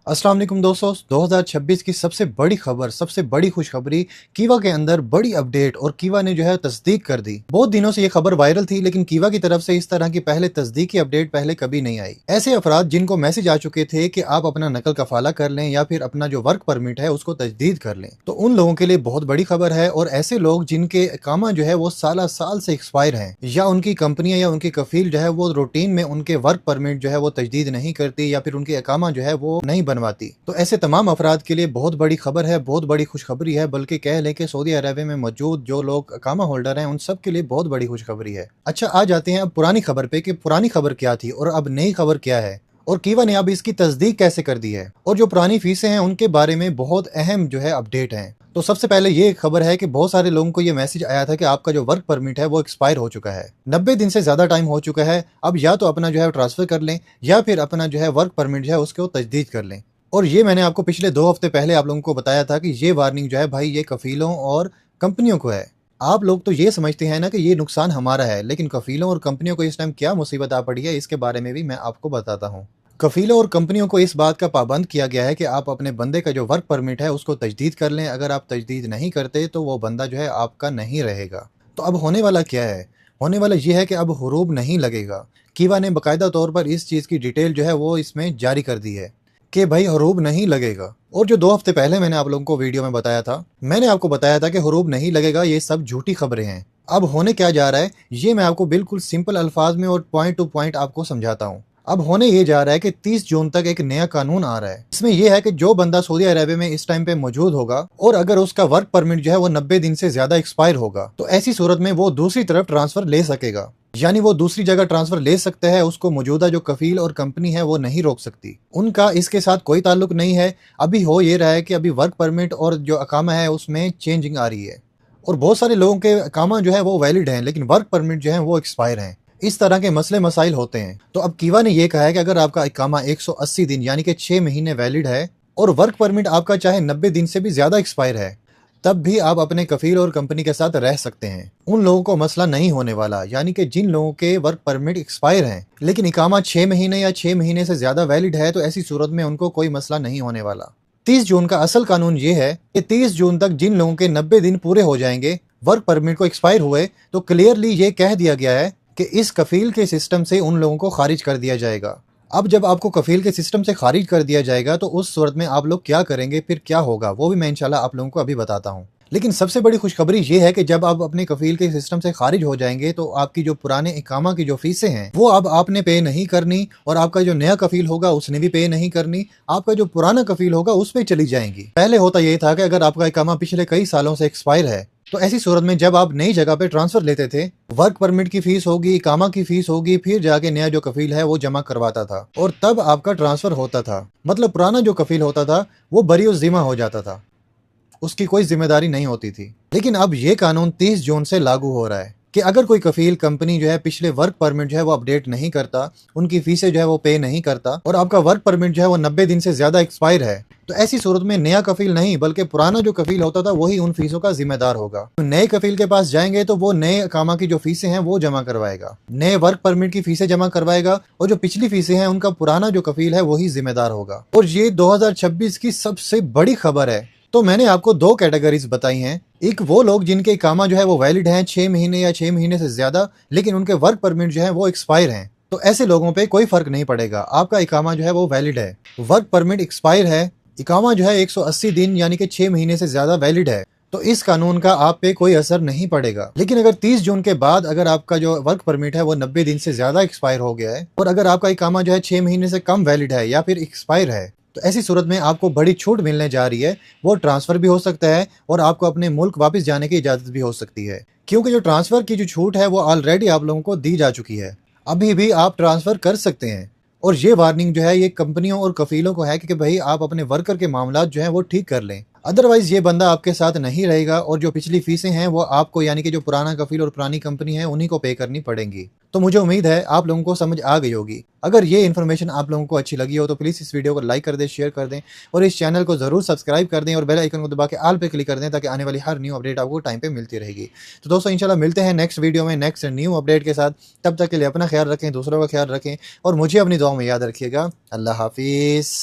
अस्सलाम वालेकुम दोस्तों, 2026 की सबसे बड़ी खबर, सबसे बड़ी खुशखबरी, कीवा के अंदर बड़ी अपडेट और कीवा ने जो है तस्दीक कर दी। बहुत दिनों से ये खबर वायरल थी, लेकिन कीवा की तरफ से इस तरह की पहले तस्दीकी अपडेट पहले कभी नहीं आई। ऐसे अफराद जिनको मैसेज आ चुके थे कि आप अपना नकल कफाला कर लें या फिर अपना जो वर्क परमिट है उसको तजदीद कर लें, तो उन लोगों के लिए बहुत बड़ी खबर है। और ऐसे लोग जिनके इकामा जो है वो साल से एक्सपायर है, या उनकी कंपनियां या उनकी कफील जो है वो रूटीन में उनके वर्क परमिट जो है वो तजदीद नहीं करती या फिर उनके इकामा जो है वो नहीं बनवाती, तो ऐसे तमाम अफराद के लिए बहुत बड़ी खबर है, बहुत बड़ी खुशखबरी है। बल्कि कह लें कि सऊदी अरब में मौजूद जो लोग इकामा होल्डर हैं उन सब के लिए बहुत बड़ी खुशखबरी है। अच्छा, आ जाते हैं अब पुरानी खबर पे कि पुरानी खबर क्या थी और अब नई खबर क्या है, और कीवा ने अब इसकी तस्दीक कैसे कर दी है, और जो पुरानी फीसें हैं उनके बारे में बहुत अहम जो है अपडेट है। तो सबसे पहले ये खबर है कि बहुत सारे लोगों को ये मैसेज आया था कि आपका जो वर्क परमिट है वो एक्सपायर हो चुका है, 90 दिन से ज्यादा टाइम हो चुका है। अब या तो अपना जो है ट्रांसफर कर लें या फिर अपना जो है वर्क परमिट जो है उसको तजदीद कर लें। और ये मैंने आपको पिछले 2 हफ्ते पहले आप लोगों को बताया था कि ये वार्निंग जो है भाई ये कफीलों और कंपनियों को है। आप लोग तो ये समझते हैं ना कि ये नुकसान हमारा है, लेकिन कफीलों और कंपनियों को इस टाइम क्या मुसीबत आ पड़ी है इसके बारे में भी मैं आपको बताता हूँ। कफीलों और कंपनियों को इस बात का पाबंद किया गया है कि आप अपने बंदे का जो वर्क परमिट है उसको तजदीद कर लें। अगर आप तजदीद नहीं करते तो वो बंदा जो है आपका नहीं रहेगा। तो अब होने वाला क्या है? होने वाला ये है कि अब हुरूब नहीं लगेगा। कीवा ने बाकायदा तौर पर इस चीज़ की डिटेल जो है वो इसमें जारी कर दी है कि भाई हुरूब नहीं लगेगा। और जो 2 हफ्ते पहले मैंने आप लोगों को वीडियो में बताया था, मैंने आपको बताया था कि हुरूब नहीं लगेगा, ये सब झूठी खबरें हैं। अब होने क्या जा रहा है ये मैं आपको बिल्कुल सिंपल अल्फाज में और पॉइंट टू पॉइंट आपको समझाता हूँ। अब होने ये जा रहा है कि 30 जून तक एक नया कानून आ रहा है। इसमें यह है कि जो बंदा सऊदी अरेबिया में इस टाइम पे मौजूद होगा और अगर उसका वर्क परमिट जो है वो 90 दिन से ज्यादा एक्सपायर होगा, तो ऐसी सूरत में वो दूसरी तरफ ट्रांसफर ले सकेगा। यानी वो दूसरी जगह ट्रांसफर ले सकता है, उसको मौजूदा जो कफील और कंपनी है वो नहीं रोक सकती। उनका इसके साथ कोई ताल्लुक नहीं है। अभी हो ये रहा है कि अभी वर्क परमिट और जो अकामा है उसमें चेंजिंग आ रही है, और बहुत सारे लोगों के अकामा जो है वो वैलिड हैं लेकिन वर्क परमिट जो है वो एक्सपायर हैं। इस तरह के मसले मसाइल होते हैं। तो अब कीवा ने यह कहा है कि अगर आपका इकामा 180 दिन यानी कि 6 महीने वैलिड है और वर्क परमिट आपका चाहे 90 दिन से भी ज्यादा एक्सपायर है, तब भी आप अपने कफील और कंपनी के साथ रह सकते हैं। उन लोगों को मसला नहीं होने वाला, यानी कि जिन लोगों के वर्क परमिट एक्सपायर हैं लेकिन इकामा 6 महीने या 6 महीने से ज्यादा वैलिड है, तो ऐसी सूरत में उनको कोई मसला नहीं होने वाला। 30 जून का असल कानून ये है कि 30 जून तक जिन लोगों के 90 दिन पूरे हो जाएंगे वर्क परमिट को एक्सपायर हुए, तो क्लियरली ये कह दिया गया है कि इस कफील के सिस्टम से उन लोगों को खारिज कर दिया जाएगा। अब जब आपको कफील के सिस्टम से खारिज कर दिया जाएगा तो उस सूरत में आप लोग क्या करेंगे, फिर क्या होगा, वो भी मैं इंशाल्लाह आप लोगों को अभी बताता हूँ। लेकिन सबसे बड़ी खुशखबरी ये है कि जब आप अपने कफील के सिस्टम से खारिज हो जाएंगे तो आपकी जो पुराने इकामा की जो फीसें हैं वो अब आपने पे नहीं करनी, और आपका जो नया कफील होगा उसने भी पे नहीं करनी। आपका जो पुराना कफील होगा उस पे चली जाएंगी। पहले होता यह था कि अगर आपका इकामा पिछले कई सालों से एक्सपायर है, तो ऐसी सूरत में जब आप नई जगह पे ट्रांसफर लेते थे, वर्क परमिट की फीस होगी, इकामा की फीस होगी, फिर जाके नया जो कफील है वो जमा करवाता था और तब आपका ट्रांसफर होता था। मतलब पुराना जो कफील होता था वो बरी जिम्मा हो जाता था, उसकी कोई जिम्मेदारी नहीं होती थी। लेकिन अब ये कानून 30 जून से लागू हो रहा है कि अगर कोई कफील कंपनी जो है पिछले वर्क परमिट जो है वो अपडेट नहीं करता, उनकी फीसें जो है वो पे नहीं करता, और आपका वर्क परमिट जो है वो 90 दिन से ज्यादा एक्सपायर है, तो ऐसी सूरत में नया कफील नहीं बल्कि पुराना जो कफील होता था वही उन फीसों का जिम्मेदार होगा। तो नए कफील के पास जाएंगे तो वो नए अकामा की जो फीसें हैं वो जमा करवाएगा, नए वर्क परमिट की फीसें जमा करवाएगा, और जो पिछली फीसें हैं उनका पुराना जो कफील है वही जिम्मेदार होगा। और ये 2026 की सबसे बड़ी खबर है। तो मैंने आपको 2 कैटेगरीज बताई हैं। एक वो लोग जिनके इकामा जो है वो वैलिड हैं 6 महीने या 6 महीने से ज्यादा, लेकिन उनके वर्क परमिट जो है वो एक्सपायर हैं, तो ऐसे लोगों पे कोई फर्क नहीं पड़ेगा। आपका इकामा जो है वो वैलिड है, वर्क परमिट एक्सपायर है, इकामा जो है 180 दिन यानी कि 6 महीने से ज्यादा वैलिड है, तो इस कानून का आप पे कोई असर नहीं पड़ेगा। लेकिन अगर 30 जून के बाद अगर आपका जो वर्क परमिट है वो 90 दिन से ज्यादा एक्सपायर हो गया है और अगर आपका इकामा जो है 6 महीने से कम वैलिड है या फिर एक्सपायर है, तो ऐसी सूरत में आपको बड़ी छूट मिलने जा रही है। वो ट्रांसफर भी हो सकता है और आपको अपने मुल्क वापस जाने की इजाजत भी हो सकती है, क्योंकि जो ट्रांसफर की जो छूट है वो ऑलरेडी आप लोगों को दी जा चुकी है। अभी भी आप ट्रांसफर कर सकते हैं। और ये वार्निंग जो है ये कंपनियों और कफीलों को है कि भाई आप अपने वर्कर के मामलात जो है वो ठीक कर लें, अदरवाइज ये बंदा आपके साथ नहीं रहेगा और जो पिछली फीसें हैं वो आपको यानी कि जो पुराना कफील और पुरानी कंपनी है उन्हीं को पे करनी पड़ेंगी। तो मुझे उम्मीद है आप लोगों को समझ आ गई होगी। अगर ये इन्फॉर्मेशन आप लोगों को अच्छी लगी हो तो प्लीज़ इस वीडियो को लाइक कर दें, शेयर कर दें और इस चैनल को ज़रूर सब्सक्राइब कर दें और बेल आइकन को दबा के ऑल पे क्लिक कर दें ताकि आने वाली हर न्यू अपडेट आपको टाइम पे मिलती रहेगी। तो दोस्तों इंशाल्लाह मिलते हैं नेक्स्ट वीडियो में नेक्स्ट न्यू अपडेट के साथ। तब तक के लिए अपना ख्याल रखें, दूसरों का ख्याल रखें और मुझे अपनी दुआ में याद रखिएगा। अल्लाह हाफिज़।